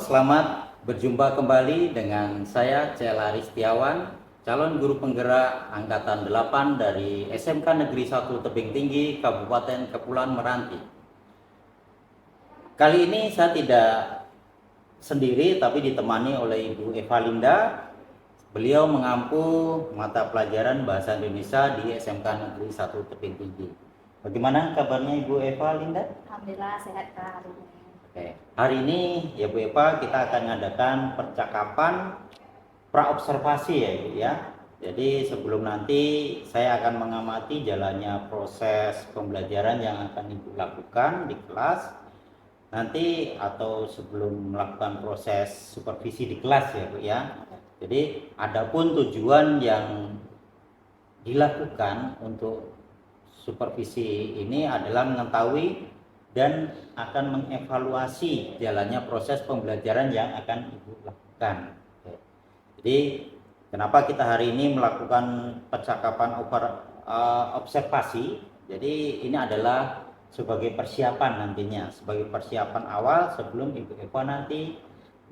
selamat berjumpa kembali dengan saya Cela Ristiawan, calon guru penggerak angkatan 8 dari SMK Negeri 1 Tebing Tinggi, Kabupaten Kepulauan Meranti. Kali ini saya tidak sendiri tapi ditemani oleh Ibu Eva Linda. Beliau mengampu mata pelajaran Bahasa Indonesia di SMK Negeri 1 Tebing Tinggi. Bagaimana kabarnya Ibu Eva Linda? Alhamdulillah sehat Pak hari ini. Oke. Hari ini ya Bu Eva kita akan mengadakan percakapan praobservasi ya Ibu ya. Jadi sebelum nanti saya akan mengamati jalannya proses pembelajaran yang akan Ibu lakukan di kelas nanti atau sebelum melakukan proses supervisi di kelas ya Bu ya. Jadi adapun tujuan yang dilakukan untuk supervisi ini adalah mengetahui dan akan mengevaluasi jalannya proses pembelajaran yang akan Ibu lakukan. Jadi kenapa kita hari ini melakukan percakapan observasi? Jadi ini adalah sebagai persiapan nantinya, sebagai persiapan awal sebelum Ibu Eva nanti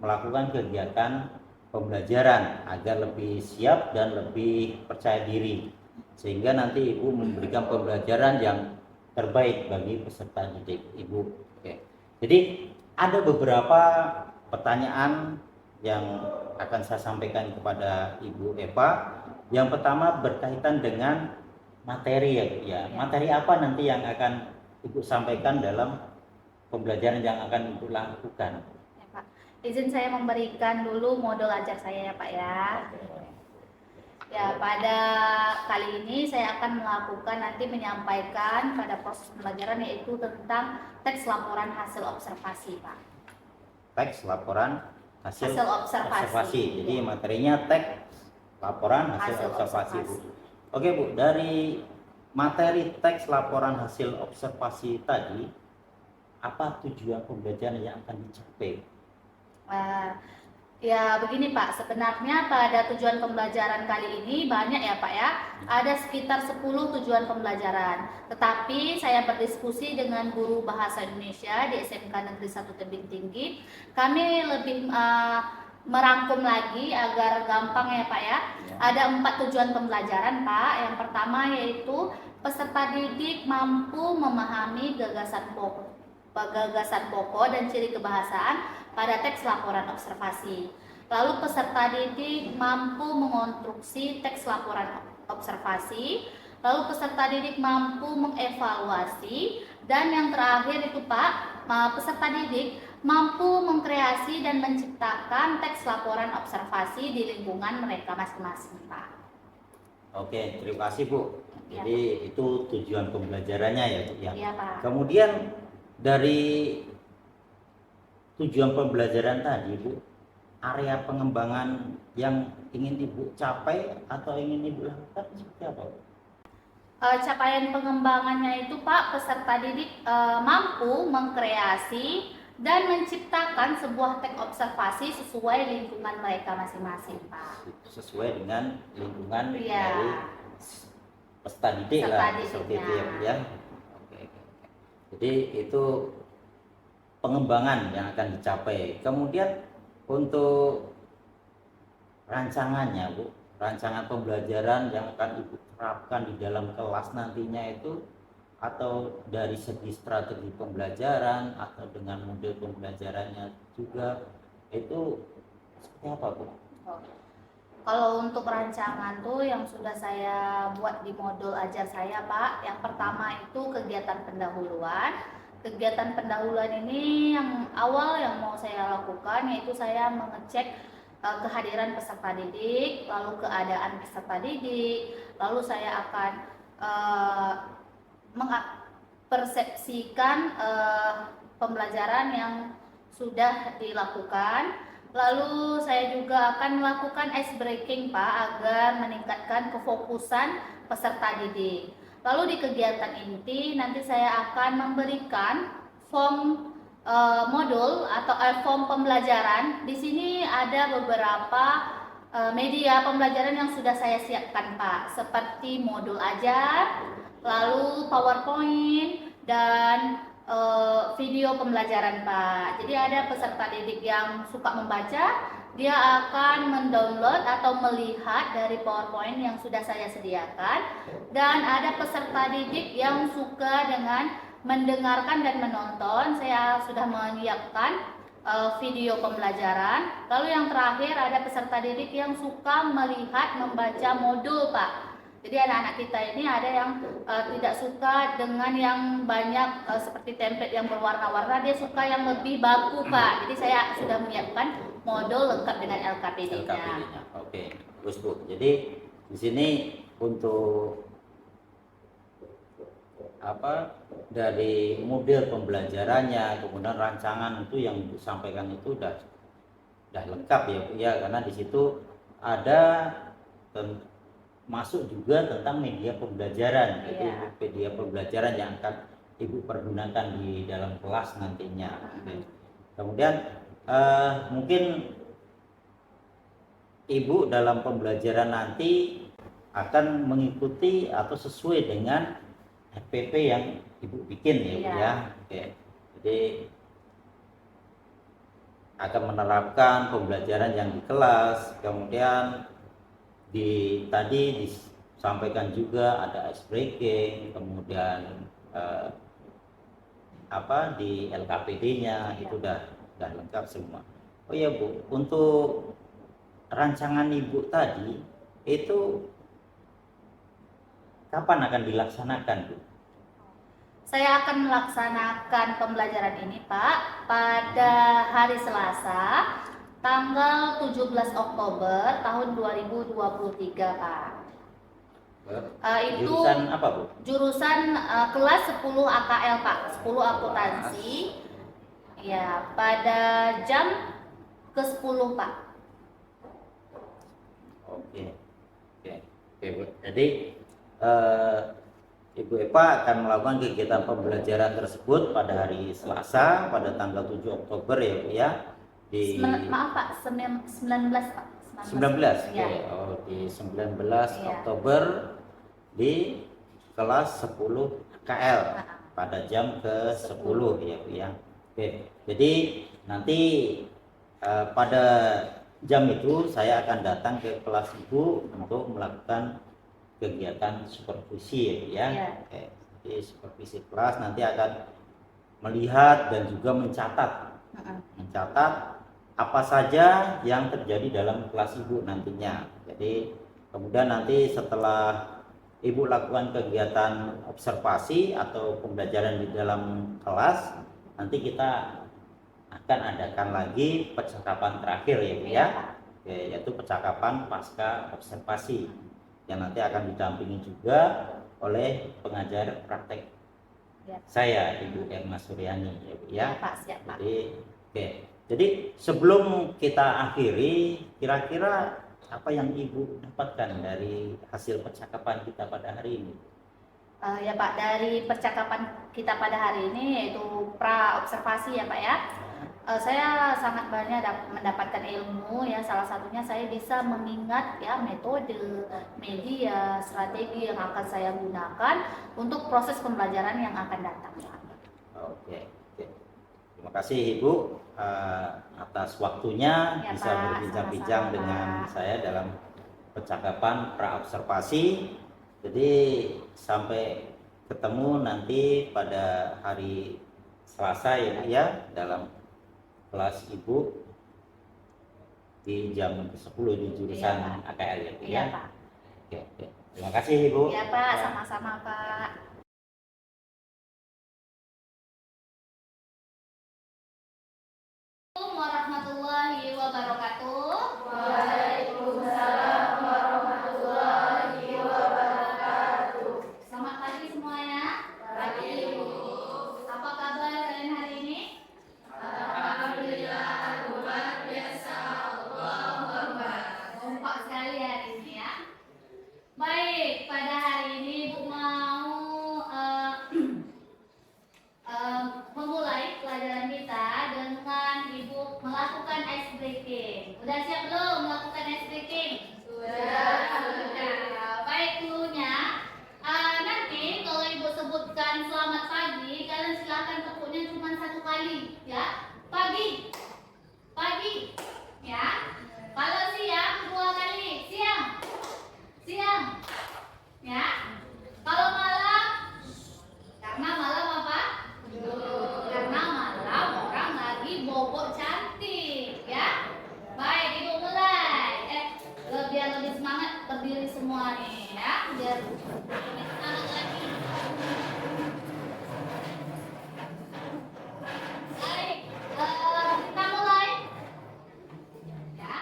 melakukan kegiatan pembelajaran agar lebih siap dan lebih percaya diri, sehingga nanti Ibu memberikan pembelajaran yang terbaik bagi peserta didik Ibu. Oke. Jadi ada beberapa pertanyaan yang akan saya sampaikan kepada Ibu Eva. Yang pertama berkaitan dengan materi ya Bu ya. Materi apa nanti yang akan Ibu sampaikan dalam pembelajaran yang akan Ibu lakukan? Ya, Pak. Izin saya memberikan dulu modul ajar saya ya Pak ya. Ya, pada kali ini saya akan melakukan nanti menyampaikan pada proses pembelajaran yaitu tentang teks laporan hasil observasi, Pak. Teks laporan hasil observasi. Jadi materinya teks laporan hasil observasi, Bu. Oke Bu, dari materi teks laporan hasil observasi tadi, apa tujuan pembelajaran yang akan dicapai? Ya begini Pak, sebenarnya pada tujuan pembelajaran kali ini banyak ya Pak ya. Ada sekitar 10 tujuan pembelajaran. Tetapi saya berdiskusi dengan guru bahasa Indonesia di SMK Negeri 1 Tebing Tinggi. Kami lebih merangkum lagi agar gampang ya Pak ya. Ada 4 tujuan pembelajaran Pak. Yang pertama yaitu peserta didik mampu memahami gagasan pokok dan ciri kebahasaan pada teks laporan observasi. Lalu peserta didik mampu mengonstruksi teks laporan observasi. Lalu peserta didik mampu mengevaluasi. Dan yang terakhir itu Pak, peserta didik mampu mengkreasi dan menciptakan teks laporan observasi di lingkungan mereka masing-masing Pak. Oke, terima kasih Bu. Ya, jadi itu tujuan pembelajarannya ya Bu ya. Iya Pak. Kemudian dari tujuan pembelajaran tadi Bu, area pengembangan yang ingin Ibu capai atau ingin Ibu lakukan seperti apa Bu? Capaian pengembangannya itu Pak, peserta didik mampu mengkreasi dan menciptakan sebuah teks observasi sesuai lingkungan mereka masing-masing Pak. Sesuai dengan lingkungan dari peserta didik lah, seperti itu ya Bu ya. Oke. Jadi itu pengembangan yang akan dicapai. Kemudian untuk rancangannya Bu, rancangan pembelajaran yang akan Ibu terapkan di dalam kelas nantinya itu, atau dari segi strategi pembelajaran atau dengan model pembelajarannya juga, itu seperti apa Bu? Kalau untuk rancangan tuh yang sudah saya buat di modul ajar saya Pak, yang pertama itu kegiatan pendahuluan. Kegiatan pendahuluan ini yang awal yang mau saya lakukan yaitu saya mengecek kehadiran peserta didik, lalu keadaan peserta didik, lalu saya akan mempersepsikan pembelajaran yang sudah dilakukan. Lalu saya juga akan melakukan ice breaking Pak agar meningkatkan kefokusan peserta didik. Lalu di kegiatan inti nanti saya akan memberikan form modul atau form pembelajaran. Di sini ada beberapa media pembelajaran yang sudah saya siapkan Pak, seperti modul ajar, lalu PowerPoint dan video pembelajaran Pak. Jadi ada peserta didik yang suka membaca, dia akan mendownload atau melihat dari PowerPoint yang sudah saya sediakan, dan ada peserta didik yang suka dengan mendengarkan dan menonton. Saya sudah menyiapkan video pembelajaran. Lalu yang terakhir ada peserta didik yang suka melihat membaca modul Pak. Jadi anak-anak kita ini ada yang tidak suka dengan yang banyak seperti template yang berwarna-warna, dia suka yang lebih baku Pak. Jadi saya sudah menyiapkan modul lengkap dengan LKPD-nya. LKPD-nya. Oke, bagus Bu. Jadi di sini untuk dari model pembelajarannya, kemudian rancangan itu yang disampaikan itu udah lengkap ya Bu ya, karena di situ ada masuk juga tentang media pembelajaran, yaitu media pembelajaran yang akan Ibu pergunakan di dalam kelas nantinya. Kemudian mungkin Ibu dalam pembelajaran nanti akan mengikuti atau sesuai dengan RPP yang Ibu bikin ya Bu ya. Oke. Jadi akan menerapkan pembelajaran yang di kelas, kemudian tadi disampaikan juga ada ice breaking, kemudian di LKPD-nya itu udah lengkap semua. Oh iya Bu, untuk rancangan Ibu tadi itu kapan akan dilaksanakan Bu? Saya akan melaksanakan pembelajaran ini Pak pada hari Selasa tanggal 17 Oktober tahun 2023 Pak. Itu Jurusan apa Bu? Jurusan kelas 10 AKL Pak, 10 akuntansi. Ya, pada jam ke-10 Pak. Oke Bu. Jadi Ibu Eva akan melakukan kegiatan pembelajaran tersebut pada hari Selasa pada tanggal 7 Oktober ya Bu ya. Maaf Pak, 19 Pak. 19. Ya. Oh, di 19 Oktober di kelas 10 KL pada jam ke-10 ya Bu ya. Oke. Jadi nanti pada jam itu saya akan datang ke kelas Ibu untuk melakukan kegiatan supervisi ya. Oke. Jadi supervisi kelas nanti akan melihat dan juga mencatat apa saja yang terjadi dalam kelas Ibu nantinya. Jadi kemudian nanti setelah Ibu lakukan kegiatan observasi atau pembelajaran di dalam kelas, nanti kita akan adakan lagi percakapan terakhir ya Bu ya. Yaitu percakapan pasca observasi yang nanti akan didampingi juga oleh pengajar praktek saya Ibu Erna Suryani ya Bu ya. Pak, siap Pak. Jadi sebelum kita akhiri, kira-kira apa yang Ibu dapatkan dari hasil percakapan kita pada hari ini? Ya Pak, dari percakapan kita pada hari ini yaitu pra observasi ya Pak ya. Saya sangat banyak mendapatkan ilmu ya, salah satunya saya bisa mengingat ya metode, media, strategi yang akan saya gunakan untuk proses pembelajaran yang akan datang. Oke. Terima kasih Ibu atas waktunya ya, bisa berbincang-bincang dengan saya dalam percakapan pra observasi. Jadi sampai ketemu nanti pada hari Selasa ya dalam kelas Ibu di jam ke-10 di jurusan AKL ya Bu ya. Pak. Oke. Terima kasih Ibu. Iya Pak, sama-sama Pak. Warahmatullahi wabarakatuh. Waalaikumsalam warahmatullahi wabarakatuh. Selamat pagi semuanya. Pagi Ibu. Apa kabar kalian hari ini? Alhamdulillah luar biasa. Allahu Akbar. Kompak sekali hari ini ya. Baik, pada hari ini Ibu mau memulai pelajaran kita dengan Ibu melakukan ice breaking. Udah siap silakan tepuknya cuma 1 kali ya. Pagi, pagi, ya. Kalau siang 2 kali, siang, siang, ya. Kalau malam, karena malam apa? Karena malam orang lagi bobok cantik, ya. Baik, ibu mulai. Biar lebih semangat berdiri semua nih, ya. Biar lebih semangat lagi. Baik, kita mulai. Ya,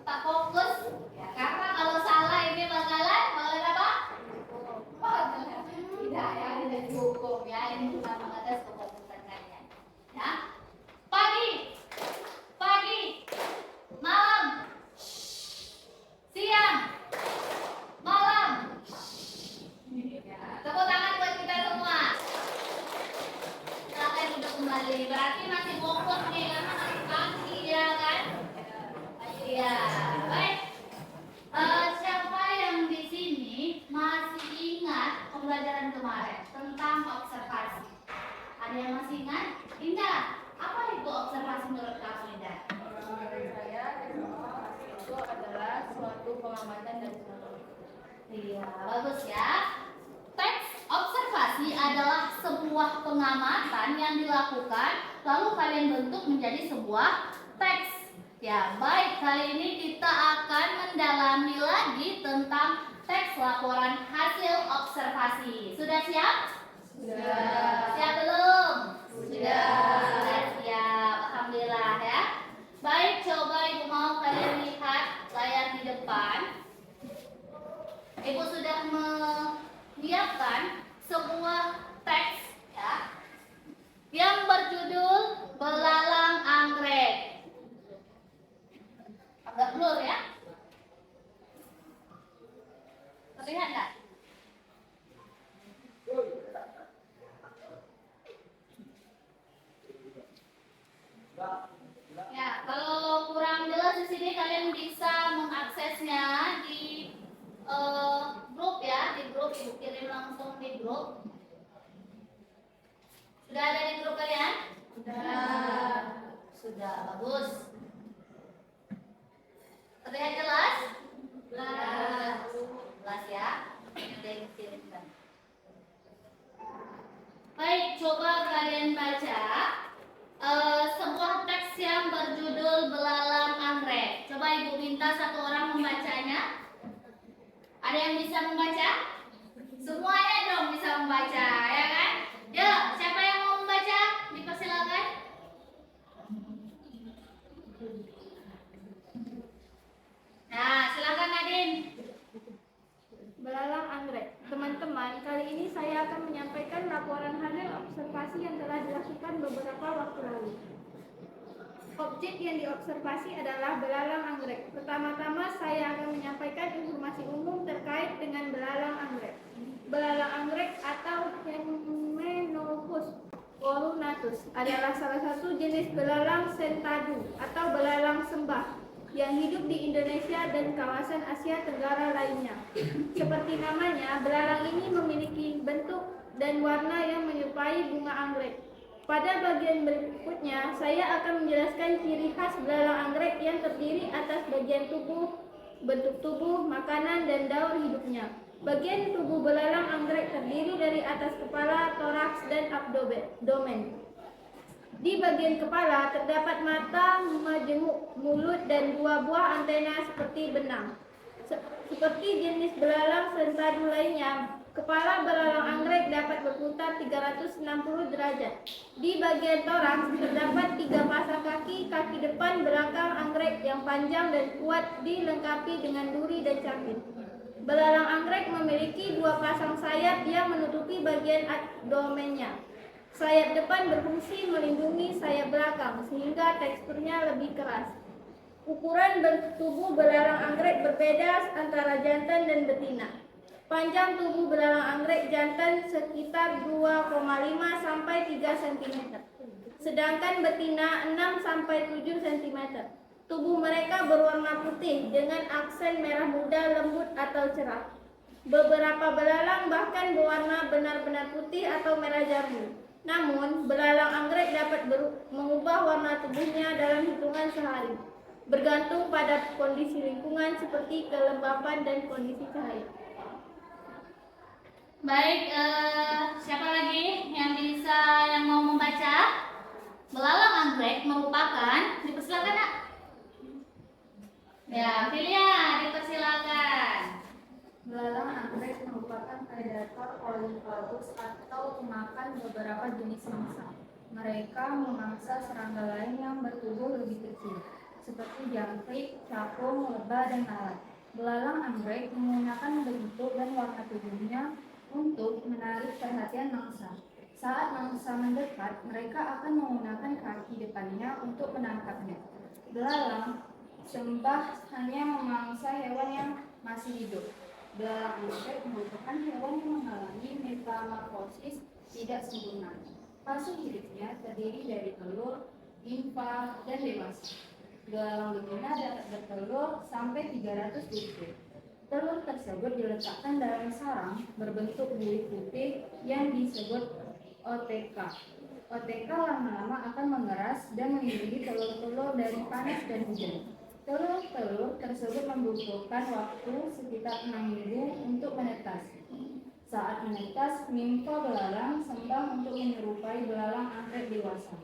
tak fokus. Ya, karena kalau salah ini bakalan apa? Tidak ya, tidak dihukum ya. Ini cuma mengetes kefokusan kalian. Ya, pagi, pagi, malam, siang, malam. Ya, tepuk tangan buat kita semua. Silakan duduk kembali. Berarti masih fokus nih karena masih pagi ya kan? Iya. Baik. Siapa yang di sini masih ingat pembelajaran kemarin tentang observasi? Ada yang masih ingat? Indah, apa itu observasi menurut kamu, Indah? Saya itu adalah suatu pengamatan dan penelitian. Iya, bagus ya. Teks observasi adalah sebuah pengamatan yang dilakukan lalu kalian bentuk menjadi sebuah teks. Ya, baik, kali ini kita akan mendalami lagi tentang teks laporan hasil observasi. Sudah siap? Sudah. Siap belum? Sudah. Sudah siap, alhamdulillah ya. Baik, coba ibu mau kalian lihat layar di depan. Ibu sudah menyiapkan sebuah teks ya yang berjudul Belalang Anggrek. Agak blur ya. Terlihat nggak? Ya, kalau kurang jelas di sini kalian bisa mengaksesnya di grup ya, di grup ibu kirim langsung di grup. Sudah ada di grup kalian? Sudah. Sudah, bagus. Terlihat jelas? Jelas. Jelas ya. Ada yang kirimkan. Baik, coba kalian baca sebuah teks yang berjudul Belalang Anggrek. Coba ibu minta satu orang membacanya. Ada yang bisa membaca? Semuanya dong bisa membaca, ya kan? Yuk, siapa yang mau membaca? Dipersilakan. Nah, silakan Nadine. Belalang anggrek. Teman-teman, kali ini saya akan menyampaikan laporan hasil observasi yang telah dilakukan beberapa waktu lalu. Objek yang diobservasi adalah belalang anggrek. Pertama-tama saya akan menyampaikan informasi umum terkait dengan belalang anggrek. Belalang anggrek atau Hymenopus corunatus adalah salah satu jenis belalang sentadu atau belalang sembah yang hidup di Indonesia dan kawasan Asia Tenggara lainnya. Seperti namanya, belalang ini memiliki bentuk dan warna yang menyerupai bunga anggrek. Pada bagian berikutnya, saya akan menjelaskan ciri khas belalang anggrek yang terdiri atas bagian tubuh, bentuk tubuh, makanan, dan daur hidupnya. Bagian tubuh belalang anggrek terdiri dari atas kepala, toraks, dan abdomen. Di bagian kepala terdapat mata, majemuk, mulut, dan 2 buah antena seperti benang. Seperti jenis belalang sentadu lainnya, kepala belalang anggrek dapat berputar 360 derajat. Di bagian toraks terdapat 3 pasang kaki depan belakang anggrek yang panjang dan kuat dilengkapi dengan duri dan capit. Belalang anggrek memiliki 2 pasang sayap yang menutupi bagian abdomennya. Sayap depan berfungsi melindungi sayap belakang sehingga teksturnya lebih keras. Ukuran tubuh belalang anggrek berbeda antara jantan dan betina. Panjang tubuh belalang anggrek jantan sekitar 2,5 sampai 3 cm. Sedangkan betina 6 sampai 7 cm. Tubuh mereka berwarna putih dengan aksen merah muda lembut atau cerah. Beberapa belalang bahkan berwarna benar-benar putih atau merah jambu. Namun, belalang anggrek dapat mengubah warna tubuhnya dalam hitungan sehari, bergantung pada kondisi lingkungan seperti kelembapan dan kondisi cahaya. Baik, siapa lagi yang mau membaca? Belalang anggrek merupakan, dipersilakan nak. Ya, Filia, dipersilakan. Belalang anggrek merupakan predator polyphlobus atau pemakan beberapa jenis mangsa. Mereka memangsa serangga lain yang bertubuh lebih kecil, seperti jangkrik, capung, lebah, dan lalat. Belalang anggrek menggunakan bentuk dan warna tubuhnya untuk menarik perhatian mangsa. Saat mangsa mendekat, mereka akan menggunakan kaki depannya untuk menangkapnya. Belalang sembah hanya memangsa hewan yang masih hidup. Belalang anggrek merupakan hewan yang mengalami metamorfosis tidak sempurna. Fase hidupnya terdiri dari telur, nimfa, dan dewasa. Belalang betina dapat bertelur sampai 300 butir. Telur tersebut diletakkan dalam sarang berbentuk buih putih yang disebut OTK. OTK lama-lama akan mengeras dan melindungi telur-telur dari panas dan hujan. Telur-telur tersebut membutuhkan waktu sekitar 6 minggu untuk menetas. Saat menetas, nimfa belalang sembah untuk menyerupai belalang anggrek dewasa.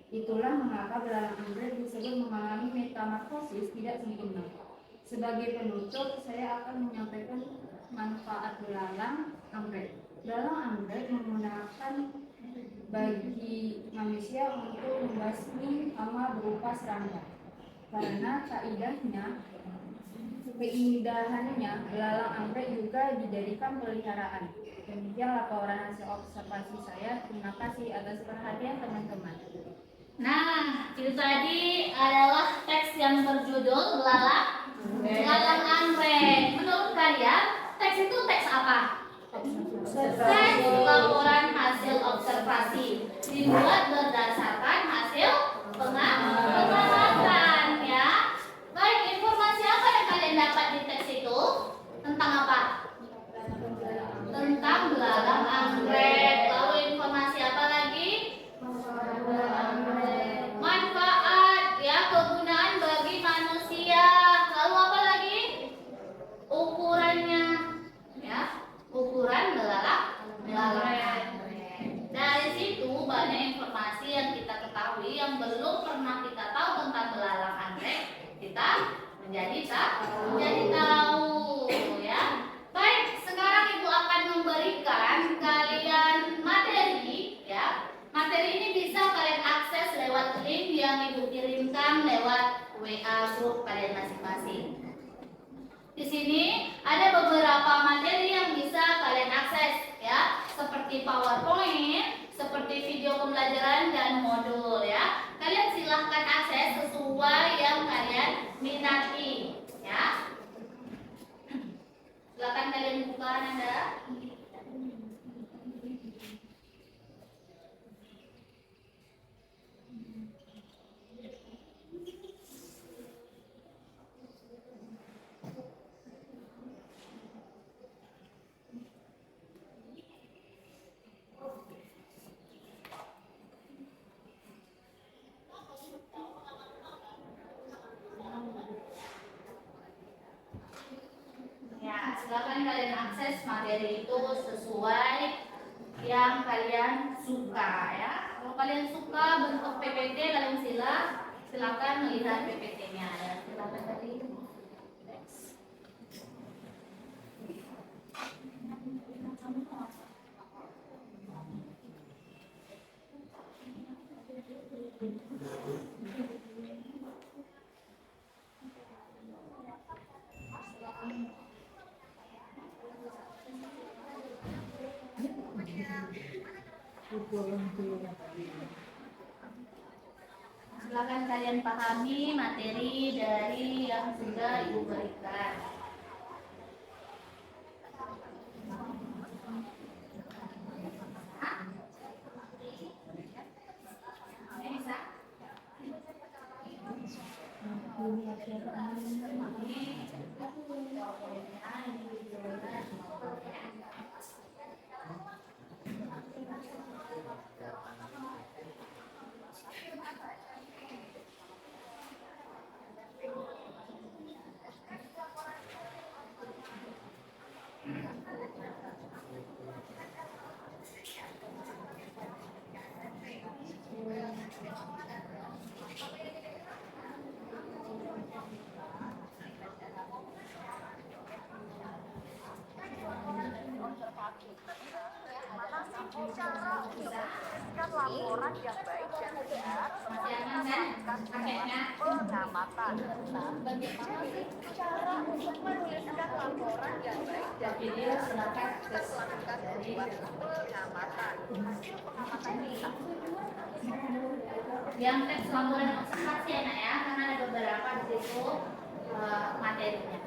Itulah mengapa belalang anggrek disebut mengalami metamorfosis tidak sempurna. Sebagai penutup, saya akan menyampaikan manfaat belalang anggrek. Belalang anggrek menggunakan bagi manusia untuk membasmi hama berupa serangga. Karena keindahannya, belalang anggrek juga dijadikan peliharaan. Demikian laporan hasil observasi saya. Terima kasih atas perhatian teman-teman. Nah, itu tadi adalah teks yang berjudul Belalang anggrek. Menurut kalian, teks itu teks apa? Teks laporan hasil observasi, dibuat berdasarkan hasil pengamatan, ya. Baik, informasi apa yang kalian dapat di teks itu? Tentang apa? Tentang belalang anggrek. Lalu informasi apa lagi? Manfaat, ya, kegunaan bagi manusia. Lalu apa lagi? Ukurannya, ya, ukuran belalang anggrek. Dari situ banyak informasi yang kita ketahui yang belum pernah kita tahu tentang belalang anggrek. Kita menjadi tahu, ya. Baik, sekarang Ibu akan memberikan kalian materi, ya. Materi ini bisa kalian akses lewat link yang Ibu kirimkan lewat WA grup kalian masing-masing. Di sini ada beberapa materi yang bisa kalian akses, ya, seperti PowerPoint, seperti video pembelajaran dan modul, ya. Kalian silahkan akses sesuai yang kalian minati, ya. Silakan kalian buka Anda. Ya, silakan kalian akses materi itu sesuai yang kalian suka, ya. Kalau kalian suka bentuk PPT, kalian silakan melihat PPT-nya, ya. Silakan tadi. Next. Silakan kalian pahami materi dari yang sudah Ibu berikan. Bisa? laporan yang baik dan benar Masih aman kan? Pakainya. pengamatan. Jadi cara untuk menuliskan laporan yang baik dan Video silakan kita melakukan sebuah pengamatan. Hasil pengamatan ini Yang teks laporan observasi enak ya, karena ada beberapa di situ materinya.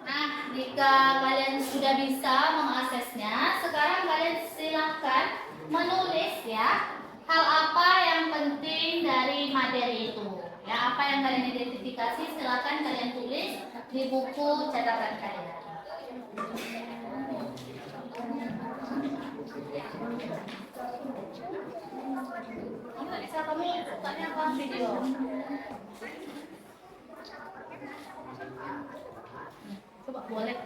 Nah, jika kalian sudah bisa mengaksesnya, sekarang kalian silahkan menulis ya hal apa yang penting dari materi itu. Ya, apa yang kalian identifikasi silahkan kalian tulis di buku catatan kalian. Kamu sukanya apa video? Coba boleh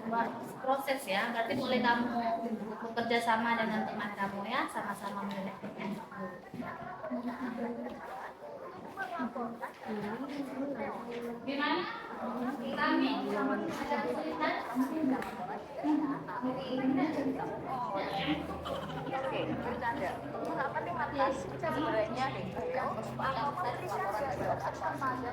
buat proses ya, berarti boleh kamu bekerja sama dengan teman kamu ya, sama-sama menyelesaikan. Gimana? Kami ada kesulitan? Oke, bercanda. Pengamatan lima tas sebenarnya yang memberikan gambaran kepada pembaca.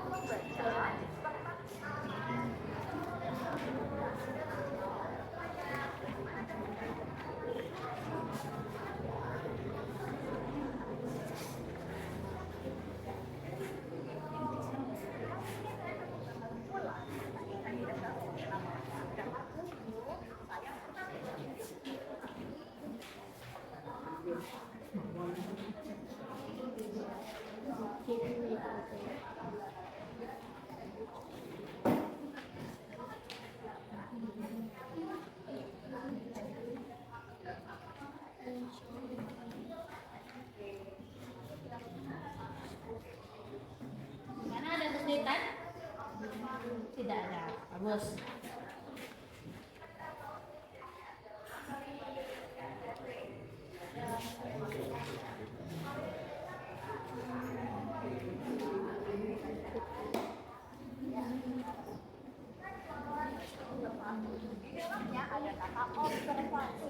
Gimana, ada kesulitan? Tidak ada, bagus. Di dalamnya ada kata observasi.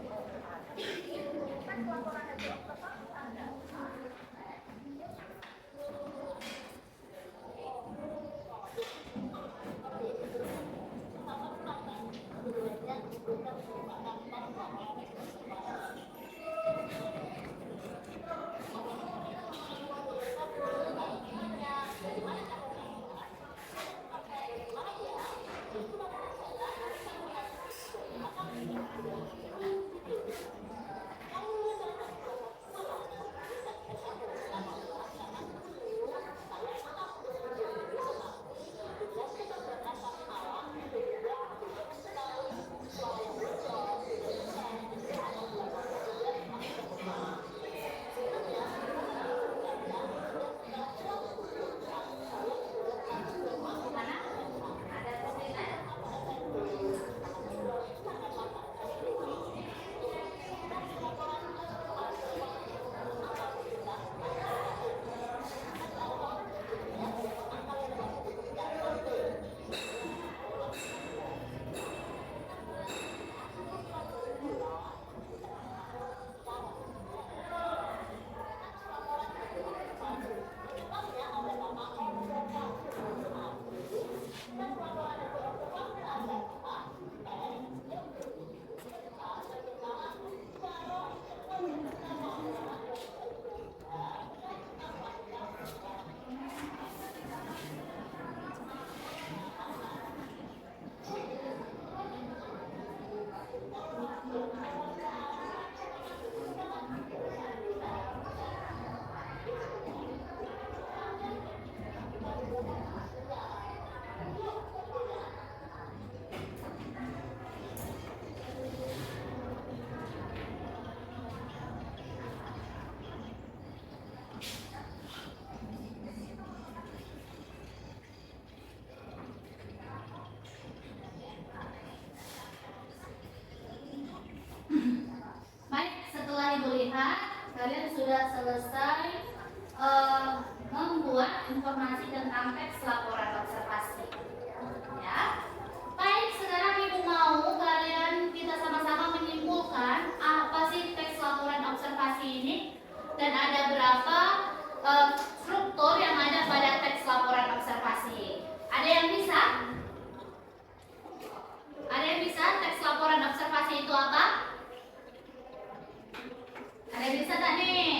Ibu lihat kalian sudah selesai membuat informasi tentang teks laporan observasi. Ya. Baik, sekarang Ibu mau kita sama-sama menyimpulkan apa sih teks laporan observasi ini dan ada berapa struktur yang ada pada teks laporan observasi. Ada yang bisa? Ada yang bisa? Teks laporan observasi itu apa? Ada yang bisa tak nih?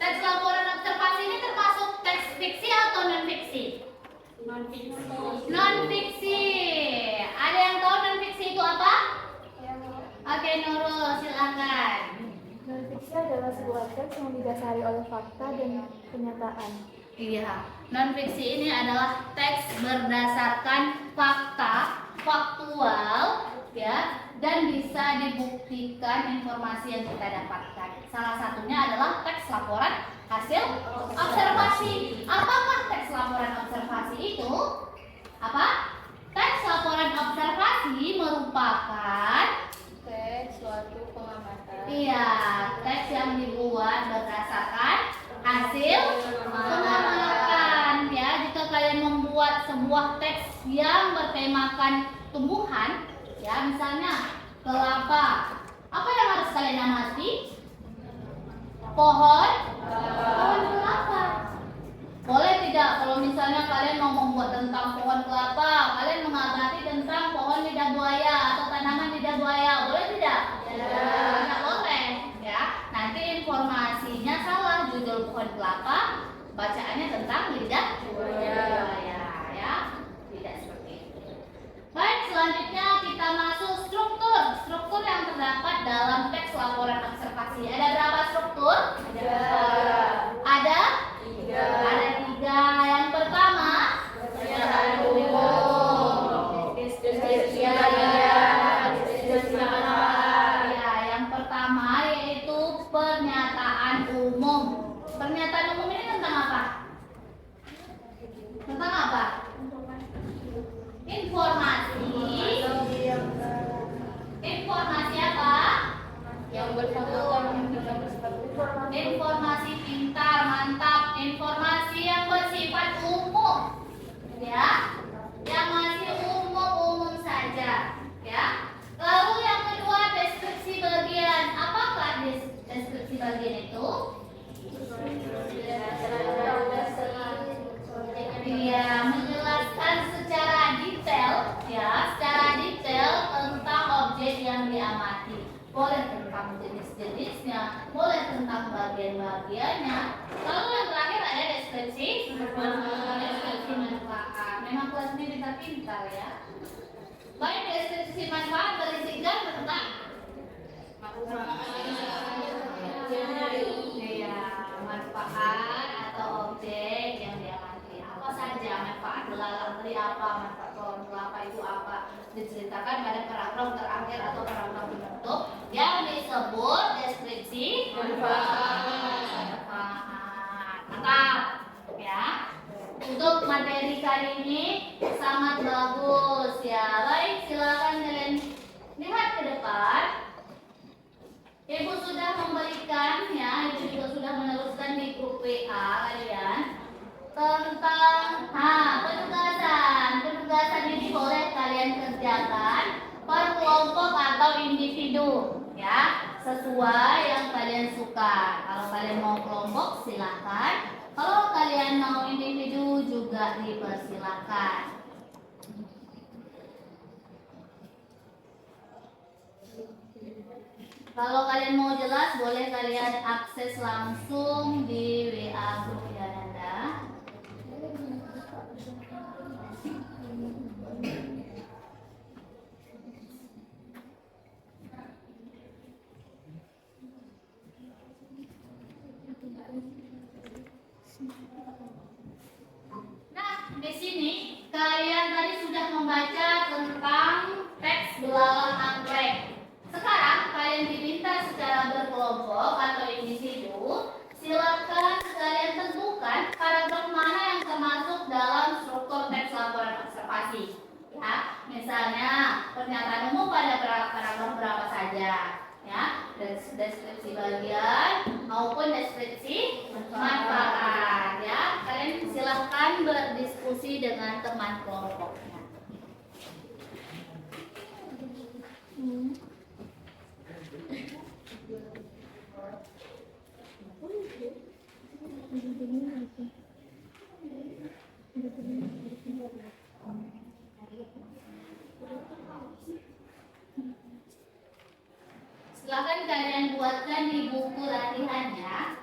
Teks laporan observasi ini termasuk teks fiksi atau non fiksi? Non fiksi. Ada yang tahu non fiksi itu apa? Oke, Nurul, silakan. Non-fiksi adalah sebuah teks yang didasari oleh fakta dan kenyataan. Iya, non fiksi ini adalah teks berdasarkan fakta, faktual, ya, dan bisa dibuktikan informasi yang kita dapatkan. Salah satunya adalah teks laporan hasil observasi. Apakah teks laporan observasi itu? Apa? Teks laporan observasi merupakan Suatu pengamatan. iya, teks yang dibuat berdasarkan hasil pengamatan. Ya, jika kalian membuat sebuah teks yang bertemakan tumbuhan, ya, misalnya kelapa, apa yang harus kalian amati? Pohon kelapa. Boleh tidak kalau misalnya kalian mau membuat tentang pohon kelapa, kalian mengamati tentang pohon lidah buaya atau tanaman lidah buaya, boleh tidak? Tidak boleh, ya. Nanti informasinya salah, judul pohon kelapa, bacaannya tentang lidah buaya, ya. Tidak seperti itu. Baik, selanjutnya kita masuk struktur yang terdapat dalam teks laporan observasi. Ada berapa struktur? Ada 3. Yang pertama, pernyataan umum. Ya, yang pertama yaitu pernyataan umum. Pernyataan umum ini tentang apa? Tentang apa? Informasi apa? Yang bersangkutan Informasi pintar, mantap. Informasi yang bersifat umum, ya, yang masih umum saja, ya. Lalu yang kedua, deskripsi bagian. Apakah deskripsi bagian itu? Iya, menjelaskan secara detail, ya, secara detail tentang objek yang diamati. Boleh tentang jenis-jenisnya, boleh tentang bagian-bagiannya. Lalu yang terakhir ada deskripsi manfaat. Memang kelas ini pintar-pintar, ya. Baik, deskripsi manfaat berisikan tentang iya, manfaat atau objek yang diamati. Apa saja manfaat belalang dari apa, manfaat pohon kelapa itu apa, diceritakan pada paragraf terakhir atau paragraf penutup yang disebut deskripsi manfaat. Mantap, ya. Untuk materi kali ini sangat bagus, ya. Baik, silakan kalian lihat ke depan. Ibu sudah memberikan, ya, Ibu juga sudah meneruskan di grup WA kalian tentang penugasan ini boleh kalian kerjakan per kelompok atau individu, ya, sesuai yang kalian suka. Kalau kalian mau kelompok silakan, kalau kalian mau individu juga dipersilakan. Kalau kalian mau jelas, boleh kalian akses langsung di WA grup Yananda. Nah, di sini kalian tadi sudah membaca tentang teks belalang anggrek. Sekarang kalian diminta secara berkelompok atau individu, silakan kalian tentukan paragraf mana yang termasuk dalam struktur teks laporan observasi. Ya, misalnya pernyataan umum pada paragraf berapa saja, ya. deskripsi bagian maupun deskripsi manfaat ya. Kalian silahkan berdiskusi dengan teman kelompoknya. Silahkan kalian buatkan di buku latihannya.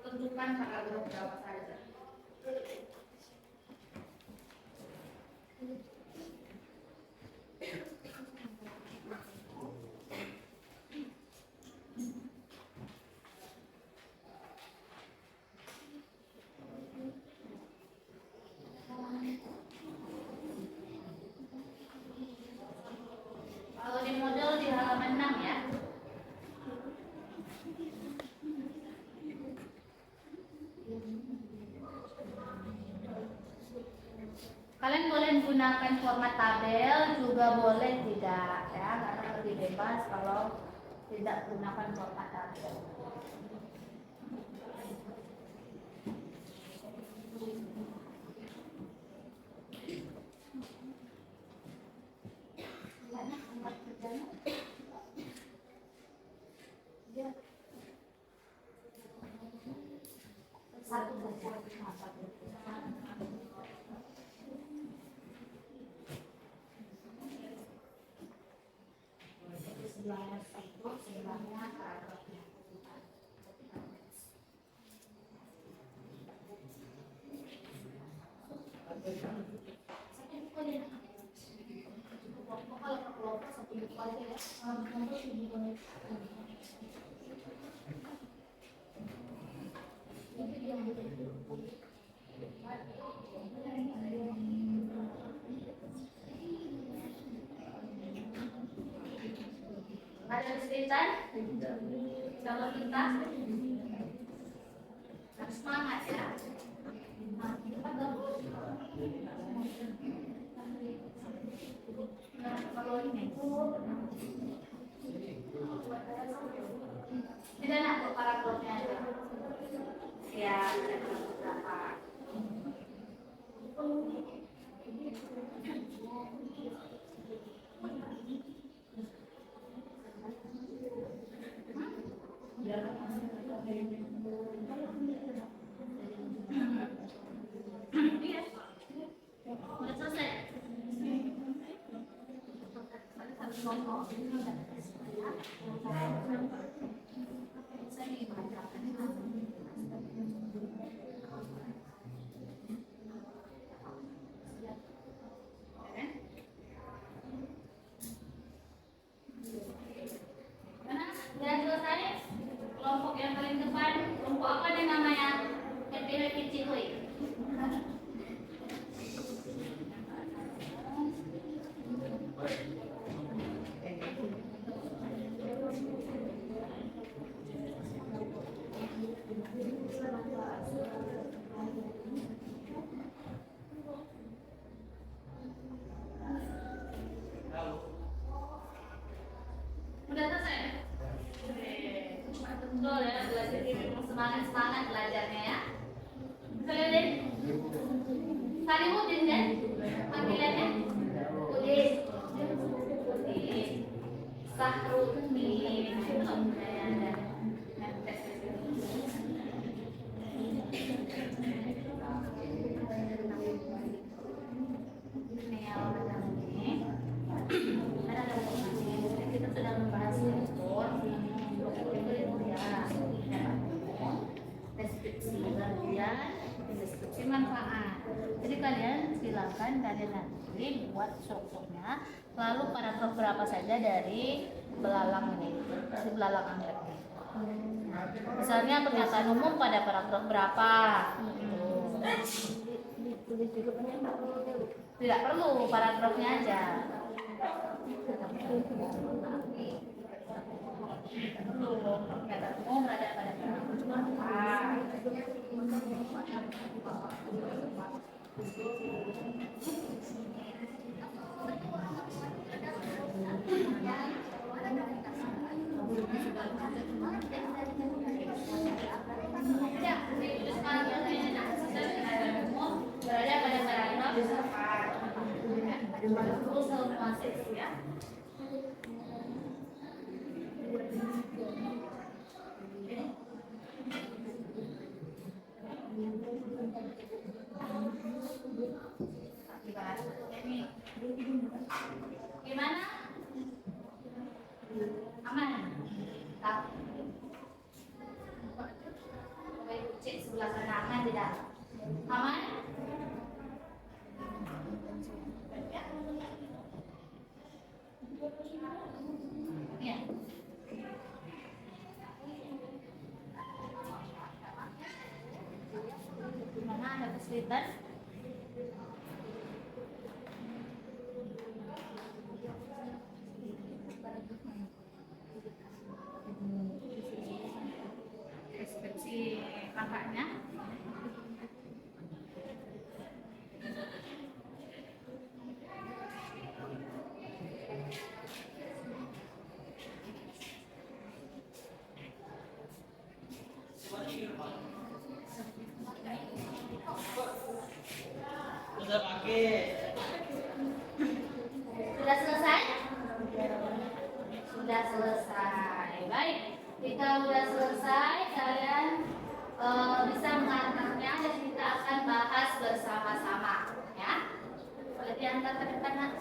Tentukan paragraf berapa saja. Kalau di model di halaman 6 ya. Kalian boleh menggunakan format tabel, juga boleh tidak ya, karena lebih bebas kalau tidak menggunakan format tabel. Satu saja. Sebelahnya paragrafnya. Ada kesulitan? Kalau kita harus semangat ya. Nah, kita gabung. Nah, kalau ini tidak nak buat paragrafnya aja. Ya, ada beberapa. Iya. Udah selesai. Sudah selesai. Kelompok yang paling depan, kelompok apa nih namanya? Happy Cihuy. Udah selesai? Betul ya, belajar ini semangat belajarnya ya. Kalian Salimudin kan? Panggilannya? Udin. Sahrudin. Kita sudah membahas deskripsi bagian, deskripsi manfaat. Jadi kalian silakan kalian nanti buat strukturnya, lalu paragraf berapa saja dari belalang ini, dari belalang anggrek ini. Nah, misalnya pernyataan umum pada paragraf berapa? Tidak perlu, paragrafnya aja. Pernyataan umum berada pada berada pada paragraf semua seks ya. Gimana? Aman? Tak? Cek sebelah sana aman tidak? Aman? Ya. Gimana, ada kesulitan? Deskripsi kakaknya. Sudah selesai? Sudah selesai. Baik, jika sudah selesai, kalian bisa mengantarnya dan kita akan bahas bersama-sama, ya. Boleh diantar ke depan, Nak?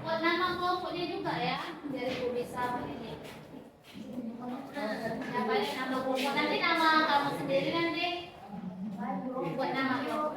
Buat nama kelompoknya juga ya, biar ibu bisa ini. Ya, balik nama kelompok. Nanti nama kamu sendiri nanti. Buat nama kelompok.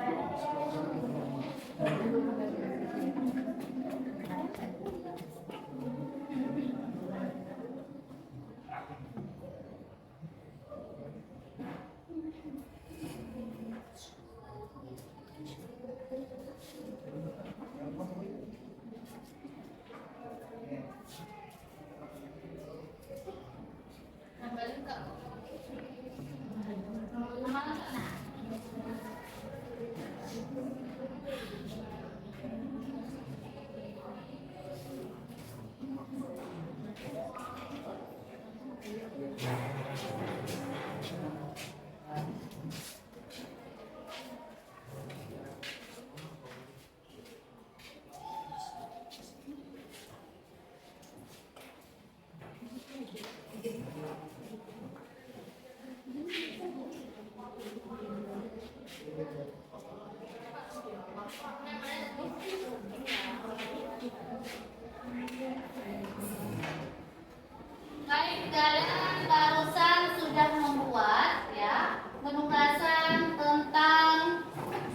Baik, kalian barusan sudah membuat ya penugasan tentang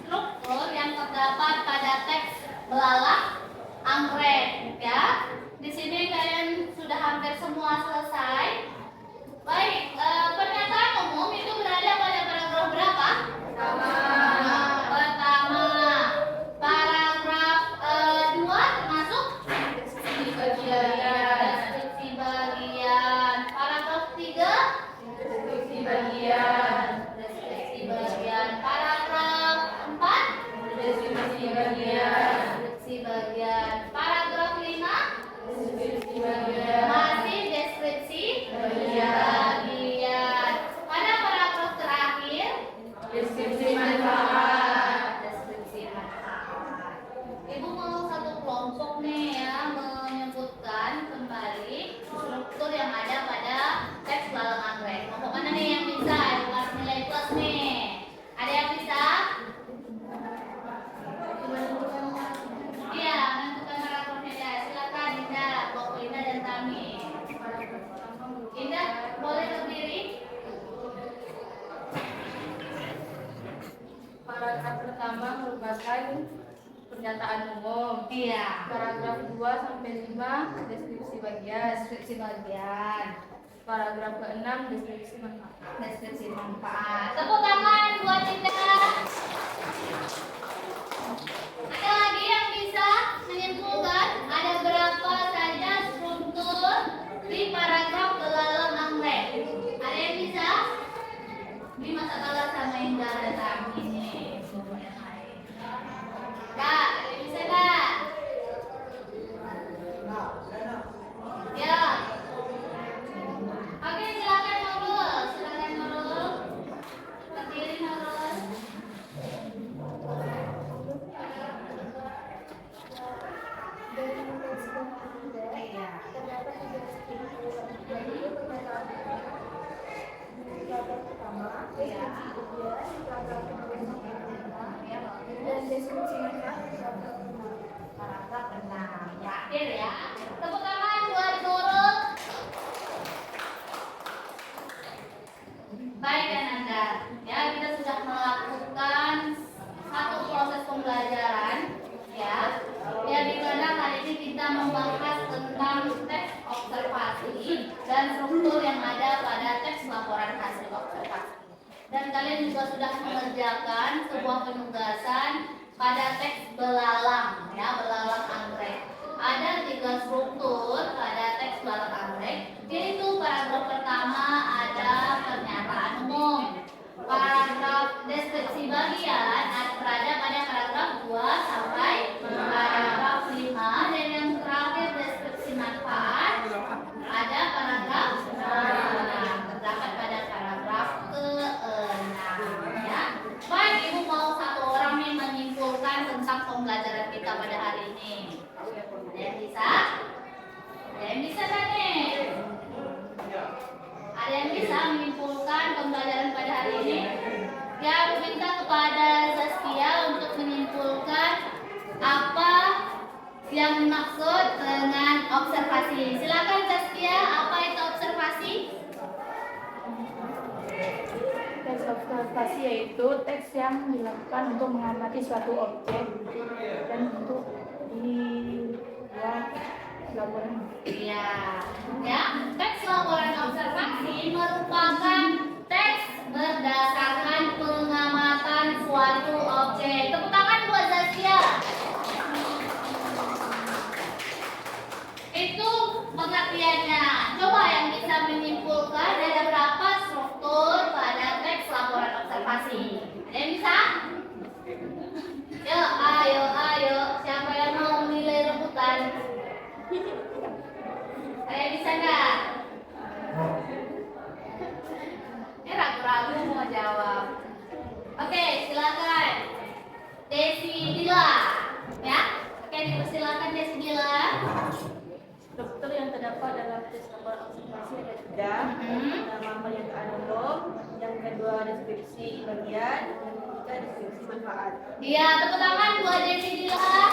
struktur yang terdapat pada teks belalang anggrek ya. Di sini kalian sudah hampir semua selesai. Baik, pernyataan umum itu berada pada paragraf berapa? Pertama. Paragraf 2 termasuk deskripsi bagian. Paragraf 3 deskripsi bagian. Paragraf 4 deskripsi bagian. Paragraf 5 masih deskripsi bagian. Pada paragraf terakhir deskripsi manfaat. Ibu mau satu kelompok nih ya menyebutkan kembali struktur yang ada pada teks belalang anggrek. Kelompok mana nih yang bisa? Yang kasih nilai plus nih. Ada yang bisa? Iya, menentukan paragrafnya ya. Silakan Indah, kelompok Indah dan Tami. Indah, boleh berdiri? Paragraf pertama merupakan pernyataan umum. Iya. Paragraf 2 sampai 5 deskripsi Deskripsi bagian. Paragraf ke-6 deskripsi manfaat. Deskripsi manfaat. Tepuk tangan buat Dinda. Ada lagi yang bisa menyimpulkan ada berapa saja struktur di paragraf belalang anggrek? Ada yang bisa? Ini masa kalah sama yang gak datang ini. Yang lain. Kak, ada yang bisa kak? Ya. Oke, silakan Nurul. Silakan Nurul. Berdiri Nurul. Iya. Terdapat tiga struktur, yaitu pernyataan paragraf pertama, deskripsi bagian, paragraf kedua, Ya, dan deskripsi manfaat paragraf kelima. paragraf 6. Yakin ya? Tepuk tangan buat Nurul. Baik Ananda, ya kita sudah melakukan satu proses pembelajaran, ya di mana kali ini kita membahas tentang teks observasi dan struktur yang ada pada teks laporan hasil observasi. Dan kalian juga sudah mengerjakan sebuah penugasan pada teks belalang, ya belalang anggrek. Ada 3 struktur pada teks belalang anggrek, yaitu paragraf pertama ada pernyataan umum, paragraf deskripsi bagian berada pada paragraf 2 sampai paragraf 5, dan yang terakhir deskripsi manfaat ada paragraf 6, terdapat pada paragraf ke-6, ya. Baik, Ibu mau satu orang yang menyimpulkan tentang pembelajaran kita pada hari ini. Ada yang bisa? Ada yang bisa kan nih? Ada yang bisa menyimpulkan pembelajaran pada hari ini? Ya, aku minta kepada Zaskia untuk menyimpulkan apa yang dimaksud dengan observasi. Silakan Zaskia, apa itu observasi? Teks observasi yaitu teks yang dilakukan untuk mengamati suatu objek dan untuk dibuat laporan. Iya, ya. Teks laporan observasi merupakan teks berdasarkan pengamatan suatu objek. Tepuk tangan buat Zaskia. Itu pengertiannya. Coba yang bisa menyimpulkan ada berapa struktur pada teks laporan observasi. Ada yang bisa? Yuk, ayo. Siapa yang mau nilai rebutan? Ada yang bisa nggak? Ini ragu-ragu mau jawab. Oke, silakan. Desi Dila, ya? Oke, dipersilakan Desi Dila. Struktur yang terdapat dalam teks laporan observasi ada 3. Pertama pernyataan umum, yang kedua deskripsi bagian, yang ketiga deskripsi manfaat. Iya, tepuk tangan buat Desi Dila.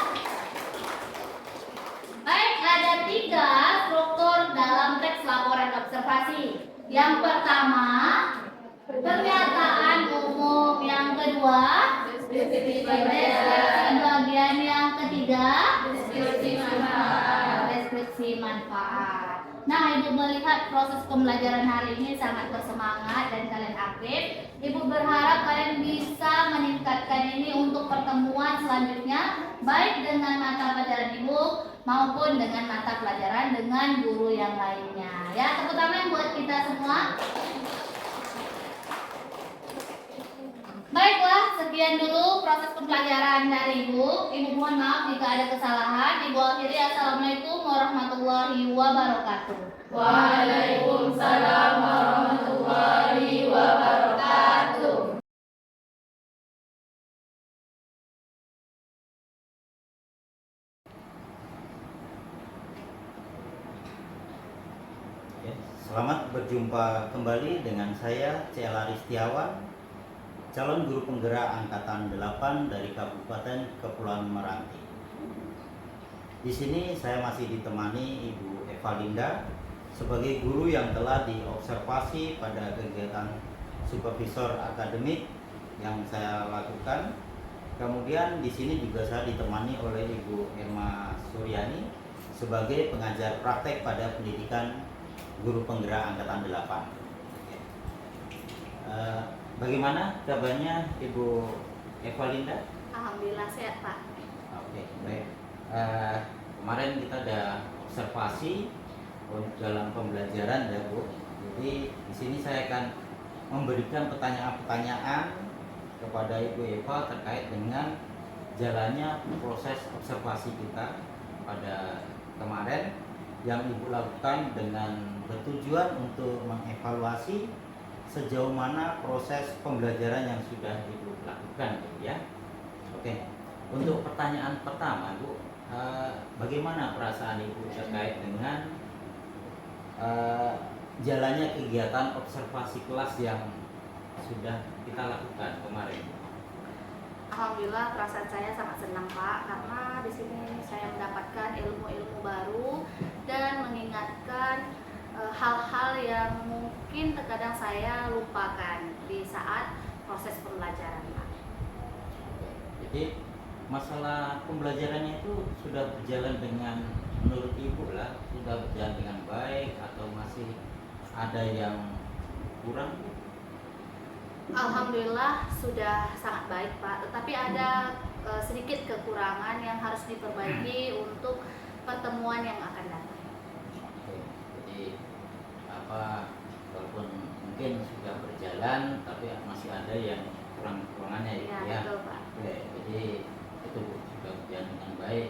Baik, ada 3 struktur dalam teks laporan observasi. Yang pertama, pernyataan umum. Yang kedua, deskripsi bagian. Yang ketiga, deskripsi manfaat. Nah, Ibu melihat proses pembelajaran hari ini sangat bersemangat dan kalian aktif. Ibu berharap kalian bisa meningkatkan ini untuk pertemuan selanjutnya, baik dengan mata pelajaran Ibu maupun dengan mata pelajaran dengan guru yang lainnya. Ya, tepuk tangan buat kita semua. Baiklah, sekian dulu proses pembelajaran dari Ibu. Ibu mohon maaf jika ada kesalahan. Ibu akhiri, Assalamualaikum warahmatullahi wabarakatuh. Waalaikumsalam warahmatullahi wabarakatuh. Oke, selamat berjumpa kembali dengan saya Cela Ristiawan, calon guru penggerak angkatan 8 dari Kabupaten Kepulauan Meranti. Di sini saya masih ditemani Ibu Eva Linda sebagai guru yang telah diobservasi pada kegiatan supervisor akademik yang saya lakukan. Kemudian di sini juga saya ditemani oleh Ibu Emma Suryani sebagai pengajar praktek pada pendidikan guru penggerak angkatan 8. Bagaimana kabarnya Ibu Evalinda? Alhamdulillah sehat Pak. Oke, baik. Kemarin kita ada observasi dalam pembelajaran ya Bu. Jadi di sini saya akan memberikan pertanyaan-pertanyaan kepada Ibu Eva terkait dengan jalannya proses observasi kita pada kemarin yang Ibu lakukan dengan bertujuan untuk mengevaluasi sejauh mana proses pembelajaran yang sudah Ibu lakukan ya. Oke. Untuk pertanyaan pertama Bu, bagaimana perasaan Ibu terkait dengan jalannya kegiatan observasi kelas yang sudah kita lakukan kemarin? Alhamdulillah perasaan saya sangat senang Pak, karena di sini saya mendapatkan ilmu-ilmu baru dan mengingatkan hal-hal yang mungkin terkadang saya lupakan di saat proses pembelajaran Pak. Jadi masalah pembelajarannya itu sudah berjalan dengan, menurut Ibu lah, sudah berjalan dengan baik atau masih ada yang kurang? Alhamdulillah sudah sangat baik Pak, tetapi ada sedikit kekurangan yang harus diperbaiki untuk pertemuan yang akan datang. Oke, jadi walaupun mungkin sudah berjalan tapi masih ada yang kurang-kurangannya Ya, ya. betul Pak. Oke, jadi itu sudah berjalan dengan baik.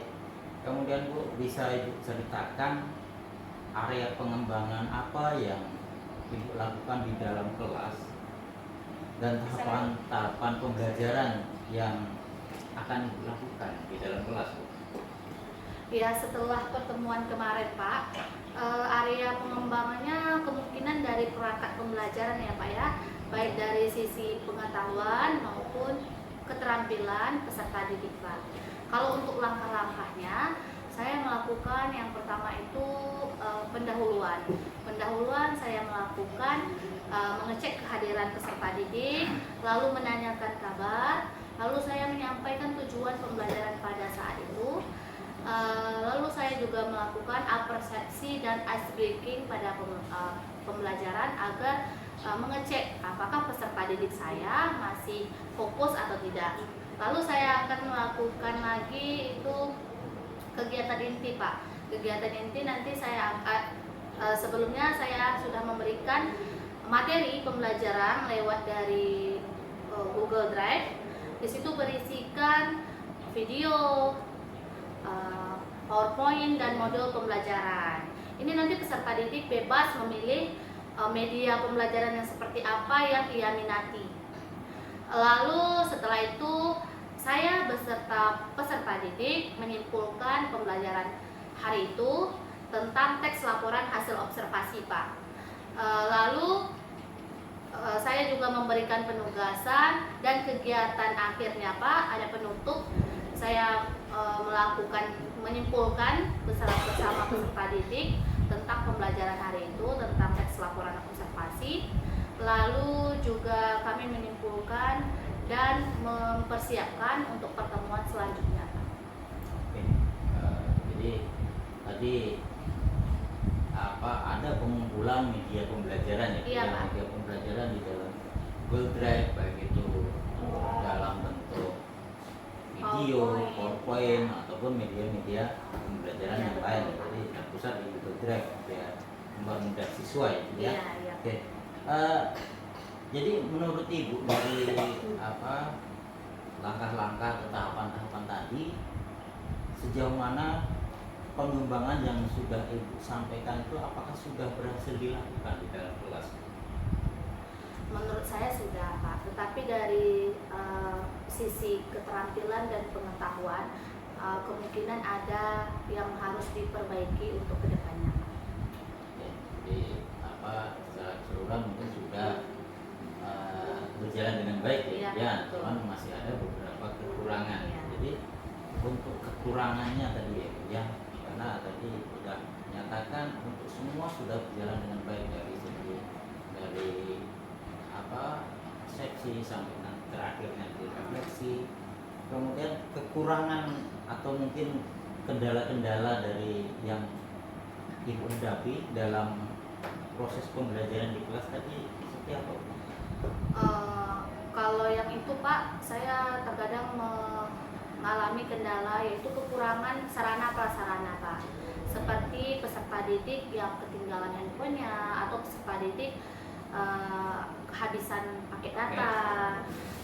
Kemudian Bu, bisa Ibu ceritakan area pengembangan apa yang Ibu lakukan di dalam kelas dan tahapan pembelajaran yang akan Ibu lakukan di dalam kelas Bu? Ya, setelah pertemuan kemarin Pak, area pengembangannya kemungkinan dari perangkat pembelajaran ya Pak ya, baik dari sisi pengetahuan maupun keterampilan peserta didik Pak. Kalau untuk langkah-langkahnya, saya melakukan yang pertama itu pendahuluan. Pendahuluan saya melakukan mengecek kehadiran peserta didik, lalu menanyakan kabar, lalu saya menyampaikan tujuan pembelajaran pada saat itu. Lalu saya juga melakukan apersepsi dan ice breaking pada pembelajaran agar mengecek apakah peserta didik saya masih fokus atau tidak. Lalu saya akan melakukan lagi itu kegiatan inti Pak. Kegiatan inti nanti saya sebelumnya saya sudah memberikan materi pembelajaran lewat dari Google Drive. Di situ berisikan video, PowerPoint dan modul pembelajaran. Ini nanti peserta didik bebas memilih media pembelajaran yang seperti apa yang ia minati. Lalu setelah itu saya beserta peserta didik menyimpulkan pembelajaran hari itu tentang teks laporan hasil observasi Pak. Lalu saya juga memberikan penugasan dan kegiatan akhirnya Pak, ada penutup. Saya menyimpulkan bersama peserta didik tentang pembelajaran hari itu, tentang teks laporan observasi. Lalu juga kami menyimpulkan dan mempersiapkan untuk pertemuan selanjutnya. Oke, jadi tadi ada pengumpulan media pembelajaran ya, Iya, Pak. media pembelajaran di dalam Google Drive, baik itu dalam bentuk video, PowerPoint ataupun media-media pembelajaran yang lain. Jadi terpusat di Google Drive ya, mempermudah siswa ya. Iya. Oke. Jadi menurut Ibu dari langkah-langkah atau tahapan-tahapan tadi, sejauh mana pengembangan yang sudah Ibu sampaikan itu apakah sudah berhasil dilakukan di dalam kelas? Menurut saya sudah Pak, tetapi dari sisi keterampilan dan pengetahuan kemungkinan ada yang harus diperbaiki untuk kedepannya. Oke, jadi secara keseluruhan mungkin sudah berjalan dengan baik Iya, ya, betul. cuman masih ada beberapa kekurangan. Iya. Jadi untuk kekurangannya tadi ya, karena tadi sudah menyatakan untuk semua sudah berjalan dengan baik dari segi persepsi sampai terakhir nanti refleksi. Kemudian kekurangan atau mungkin kendala-kendala dari yang Ibu hadapi dalam proses pembelajaran di kelas tadi seperti apa? Kalau yang itu Pak, saya terkadang mengalami kendala yaitu kekurangan sarana prasarana Pak. Seperti peserta didik yang ketinggalan handphonenya atau peserta didik kehabisan paket data.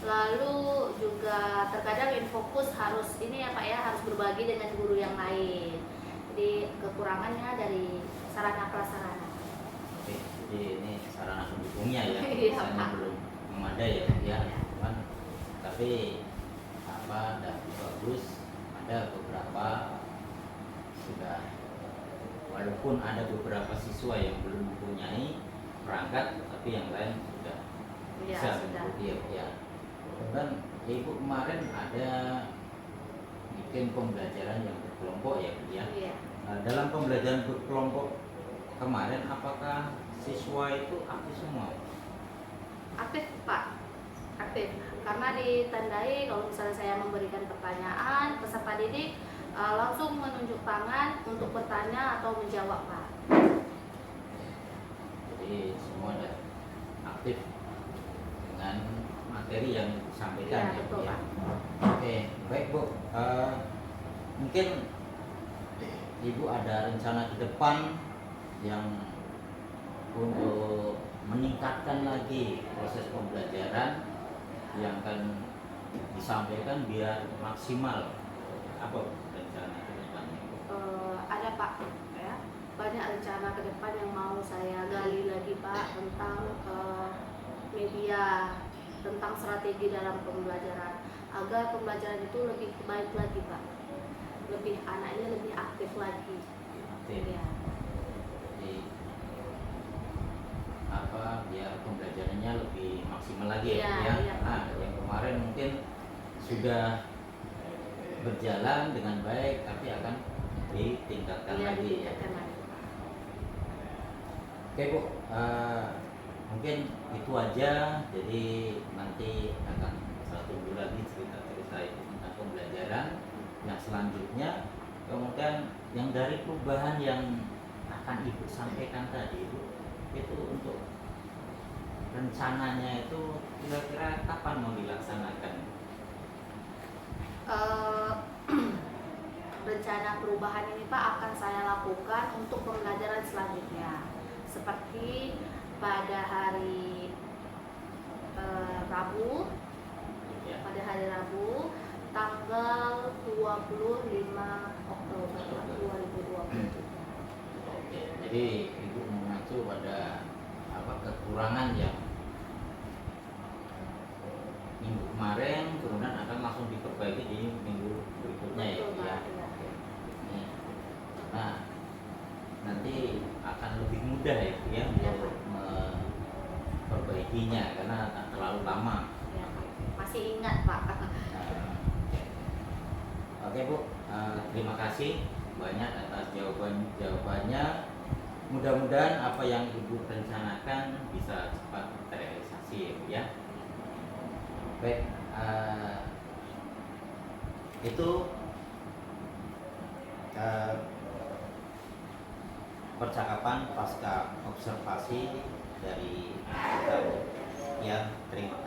Lalu juga terkadang infokus harus ini ya Pak ya, harus berbagi dengan guru yang lain. Jadi kekurangannya dari sarana prasarana. Oke, jadi ini sarana pendukungnya ya, Iya, misalnya Pak. belum memadai ya, cuman tapi dan bagus, ada beberapa sudah, walaupun ada beberapa siswa yang belum mempunyai perangkat, tapi yang lain sudah Iya, bisa sudah. mengikuti ya. Dan Ibu kemarin ada bikin pembelajaran yang berkelompok ya Bu ya. Iya. Nah, dalam pembelajaran berkelompok kemarin apakah siswa itu aktif semua? Aktif Pak, aktif. Karena ditandai kalau misalnya saya memberikan pertanyaan, peserta didik langsung menunjuk tangan untuk bertanya atau menjawab Pak. Jadi semua ada aktif dengan materi yang disampaikan Iya, betul, ya. Pak. Oke, baik Bu. Mungkin Ibu ada rencana ke depan yang untuk meningkatkan lagi proses pembelajaran yang akan disampaikan biar maksimal, apa rencana ke depannya? Ada Pak, ya. Banyak rencana ke depan yang mau saya gali lagi Pak tentang media, tentang strategi dalam pembelajaran agar pembelajaran itu lebih baik lagi Pak. Lebih anaknya lebih aktif lagi. Aktif. Ya. Jadi biar pembelajarannya lebih maksimal lagi Iya, ya. iya, Pak. Nah, yang kemarin mungkin sudah berjalan dengan baik, tapi akan ditingkatkan Iya, lagi ya. ditingkatkan lagi. Oke Bu, mungkin itu aja. Jadi nanti akan saya tunggu lagi cerita-cerita itu tentang pembelajaran. Yang selanjutnya, kemudian yang dari perubahan yang akan Ibu sampaikan tadi Bu, itu untuk rencananya itu kira-kira kapan mau dilaksanakan? Rencana perubahan ini Pak akan saya lakukan untuk pembelajaran selanjutnya, seperti pada hari Rabu, Ya. pada hari Rabu tanggal 25 Oktober 2020. Oke, jadi Ibu mengacu pada kekurangan yang minggu kemarin, kemudian akan langsung diperbaiki di minggu berikutnya ya. Betul, Ya. Pak, iya. Ini. Nah, nanti akan lebih mudah ya Bu, ya Iya, untuk memperbaikinya karena tak terlalu lama. Ya, masih ingat Pak. Oke Bu, terima kasih banyak atas jawabannya. Mudah-mudahan apa yang Ibu rencanakan bisa cepat terrealisasi ya Bu ya. Baik, itu percakapan pasca observasi dari kita Bu. Ya, terima